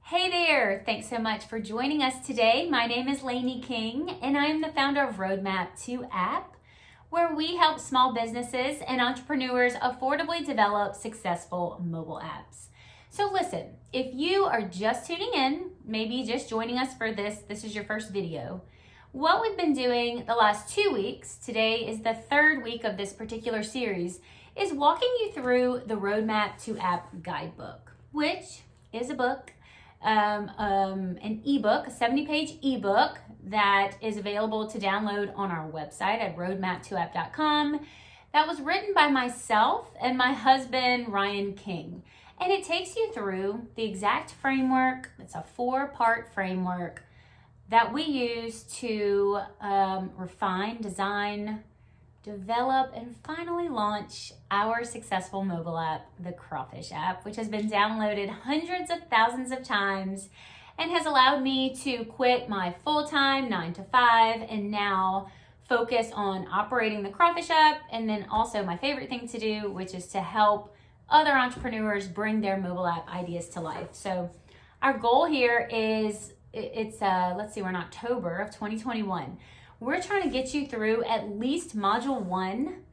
Hey there! Thanks so much for joining us today. My name is Laney King, and I am the founder of Roadmap to App, where we help small businesses and entrepreneurs affordably develop successful mobile apps. So listen, if you are just tuning in, maybe just joining us for this is your first video, what we've been doing the last 2 weeks, today is the third week of this particular series, is walking you through the Roadmap to App Guidebook, which is a book, an ebook, a 70-page ebook that is available to download on our website at roadmap2app.com. That was written by myself and my husband, Ryan King. And it takes you through the exact framework. It's a 4-part framework that we use to refine, design, develop, and finally launch our successful mobile app, the Crawfish app, which has been downloaded hundreds of thousands of times and has allowed me to quit my full-time 9-to-5 and now focus on operating the Crawfish app, and then also my favorite thing to do, which is to help other entrepreneurs bring their mobile app ideas to life. So our goal here is, we're in October of 2021. We're trying to get you through at least module 1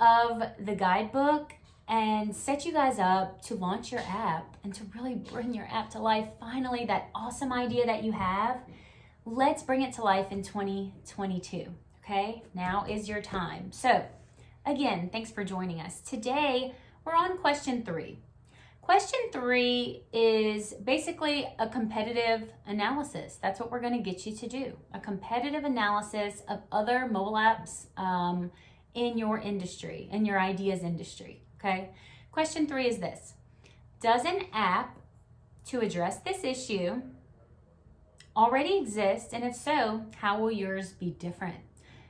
of the guidebook and set you guys up to launch your app and to really bring your app to life. Finally, that awesome idea that you have, let's bring it to life in 2022, okay? Now is your time. So again, thanks for joining us. Today, we're on question 3. Question 3 is basically a competitive analysis. That's what we're going to get you to do. A competitive analysis of other mobile apps in your industry, in your ideas industry, okay? Question 3 is this. Does an app to address this issue already exist? And if so, how will yours be different?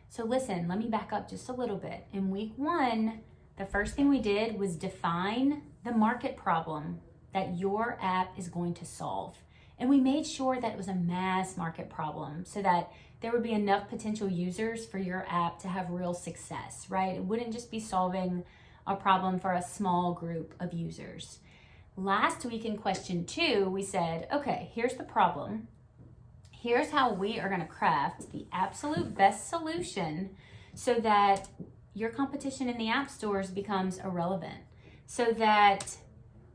So listen, let me back up just a little bit. In week 1, the first thing we did was define the market problem that your app is going to solve. And we made sure that it was a mass market problem so that there would be enough potential users for your app to have real success, right? It wouldn't just be solving a problem for a small group of users. Last week in question 2, we said, okay, here's the problem. Here's how we are gonna craft the absolute best solution so that your competition in the app stores becomes irrelevant, so that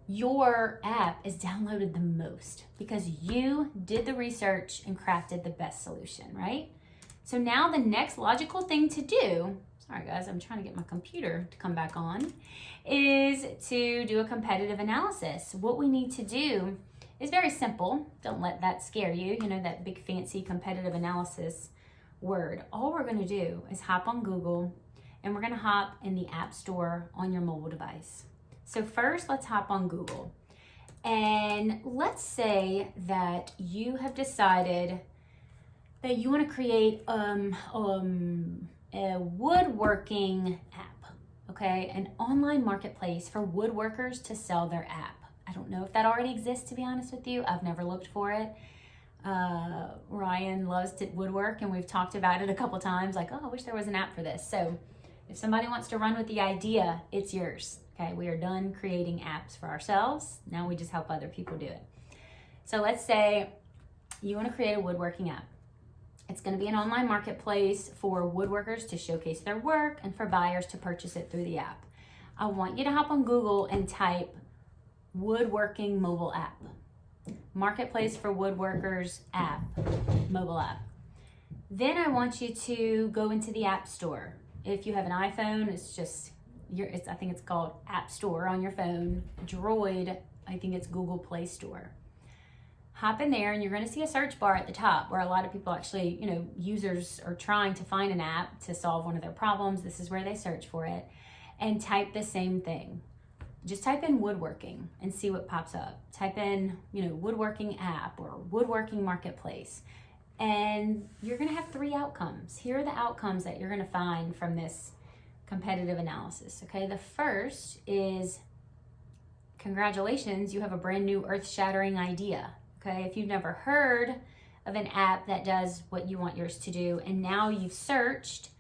your app is downloaded the most because you did the research and crafted the best solution, right? So now the next logical thing to do, sorry guys, I'm trying to get my computer to come back on, is to do a competitive analysis. What we need to do is very simple. Don't let that scare you, that big fancy competitive analysis word. All we're gonna do is hop on Google and we're gonna hop in the App Store on your mobile device. So first, let's hop on Google. And let's say that you have decided that you wanna create a woodworking app, okay? An online marketplace for woodworkers to sell their app. I don't know if that already exists, to be honest with you. I've never looked for it. Ryan loves to woodwork, and we've talked about it a couple times, like, oh, I wish there was an app for this. So if somebody wants to run with the idea, it's yours, okay? We are done creating apps for ourselves. Now we just help other people do it. So let's say you want to create a woodworking app. It's going to be an online marketplace for woodworkers to showcase their work and for buyers to purchase it through the app. I want you to hop on Google and type woodworking mobile app. Marketplace for woodworkers app, mobile app. Then I want you to go into the App Store. If you have an iPhone, I think it's called App Store on your phone. Droid, I think it's Google Play Store. Hop in there and you're gonna see a search bar at the top where a lot of people actually, users are trying to find an app to solve one of their problems. This is where they search for it. And type the same thing. Just type in woodworking and see what pops up. Type in, woodworking app or woodworking marketplace. And you're gonna have 3 outcomes. Here are the outcomes that you're gonna find from this competitive analysis, okay? The first is, congratulations, you have a brand new earth-shattering idea, okay? If you've never heard of an app that does what you want yours to do, and now you've searched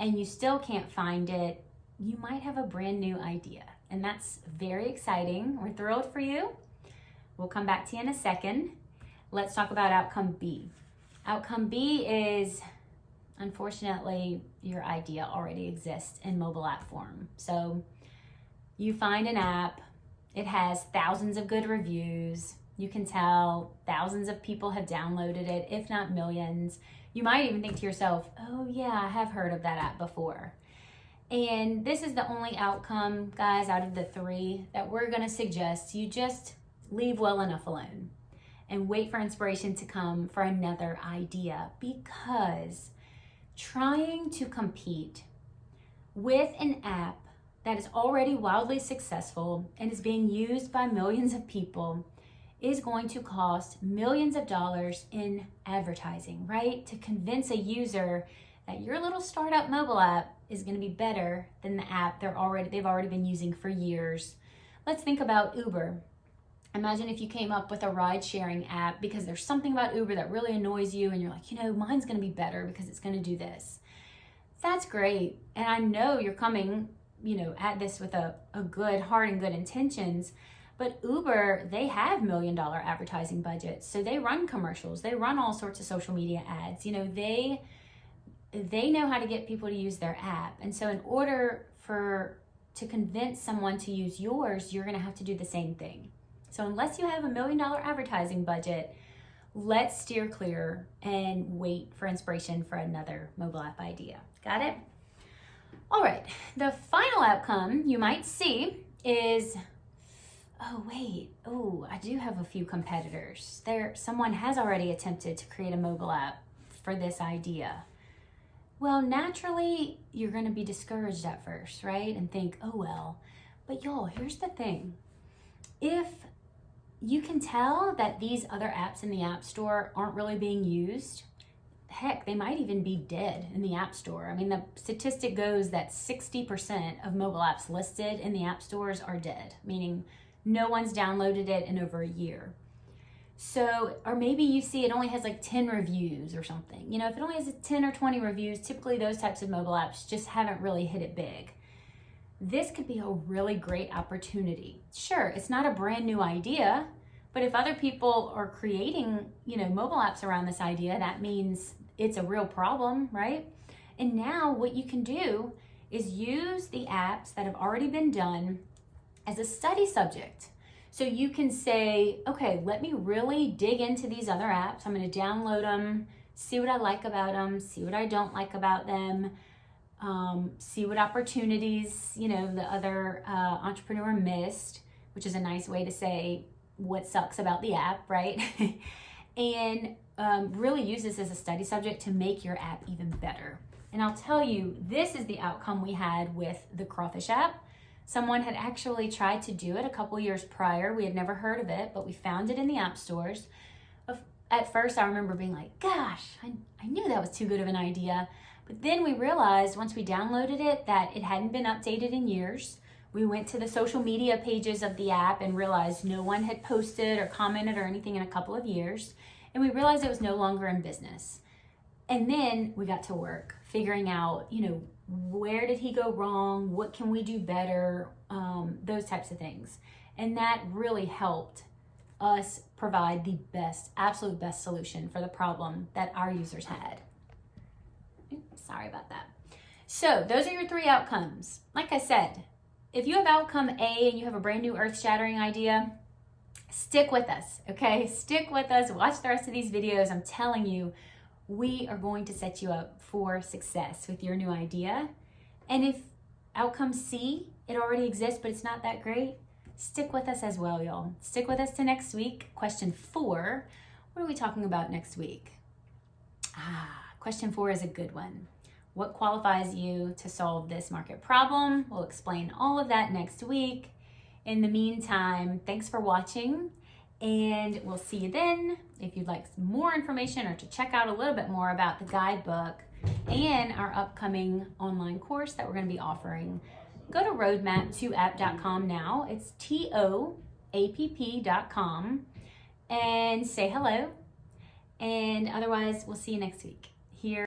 and you still can't find it, you might have a brand new idea. And that's very exciting. We're thrilled for you. We'll come back to you in a second. Let's talk about outcome B. Outcome B is, unfortunately, your idea already exists in mobile app form. So you find an app, it has thousands of good reviews. You can tell thousands of people have downloaded it, if not millions. You might even think to yourself, oh yeah, I have heard of that app before. And this is the only outcome, guys, out of the 3 that we're gonna suggest you just leave well enough alone and wait for inspiration to come for another idea, because trying to compete with an app that is already wildly successful and is being used by millions of people is going to cost millions of dollars in advertising, right? To convince a user that your little startup mobile app is going to be better than the app they've already been using for years. Let's think about Uber. Imagine if you came up with a ride-sharing app because there's something about Uber that really annoys you and you're like, mine's going to be better because it's going to do this. That's great. And I know you're coming, at this with a good heart and good intentions. But Uber, they have $1 million advertising budgets. So they run commercials. They run all sorts of social media ads. They know how to get people to use their app. And so in order to convince someone to use yours, you're going to have to do the same thing. So unless you have $1 million advertising budget, let's steer clear and wait for inspiration for another mobile app idea. Got it? All right. The final outcome you might see is, oh, wait. Oh, I do have a few competitors. Someone has already attempted to create a mobile app for this idea. Well, naturally, you're going to be discouraged at first, right? And think, oh, well. But y'all, here's the thing. If you can tell that these other apps in the App Store aren't really being used, heck, they might even be dead in the App Store. I mean, the statistic goes that 60% of mobile apps listed in the App Stores are dead, meaning no one's downloaded it in over a year. So, or maybe you see it only has like 10 reviews or something. If it only has 10 or 20 reviews, typically those types of mobile apps just haven't really hit it big. This could be a really great opportunity. Sure, it's not a brand new idea, but if other people are creating, mobile apps around this idea, that means it's a real problem, right? And now what you can do is use the apps that have already been done as a study subject. So you can say, okay, let me really dig into these other apps. I'm going to download them, see what I like about them, see what I don't like about them, see what opportunities, the other entrepreneur missed, which is a nice way to say what sucks about the app, right? And really use this as a study subject to make your app even better. And I'll tell you, this is the outcome we had with the crawfish app. Someone had actually tried to do it a couple years prior. We had never heard of it, but we found it in the app stores. At first, I remember being like, gosh, I knew that was too good of an idea. But then we realized once we downloaded it that it hadn't been updated in years. We went to the social media pages of the app and realized no one had posted or commented or anything in a couple of years. And we realized it was no longer in business. And then we got to work figuring out, where did he go wrong? What can we do better? Those types of things. And that really helped us provide the best, absolute best solution for the problem that our users had. Oops, sorry about that. So those are your 3 outcomes. Like I said, if you have outcome A and you have a brand new earth-shattering idea, stick with us, okay? Stick with us. Watch the rest of these videos. I'm telling you, we are going to set you up for success with your new idea. And if outcome C, it already exists, but it's not that great, stick with us as well, y'all. Stick with us to next week. Question 4, what are we talking about next week? Question 4 is a good one. What qualifies you to solve this market problem? We'll explain all of that next week. In the meantime, thanks for watching, and we'll see you then. If you'd like some more information or to check out a little bit more about the guidebook and our upcoming online course that we're going to be offering, go to roadmap2app.com now. It's TOAPP.com, and say hello. And otherwise, we'll see you next week.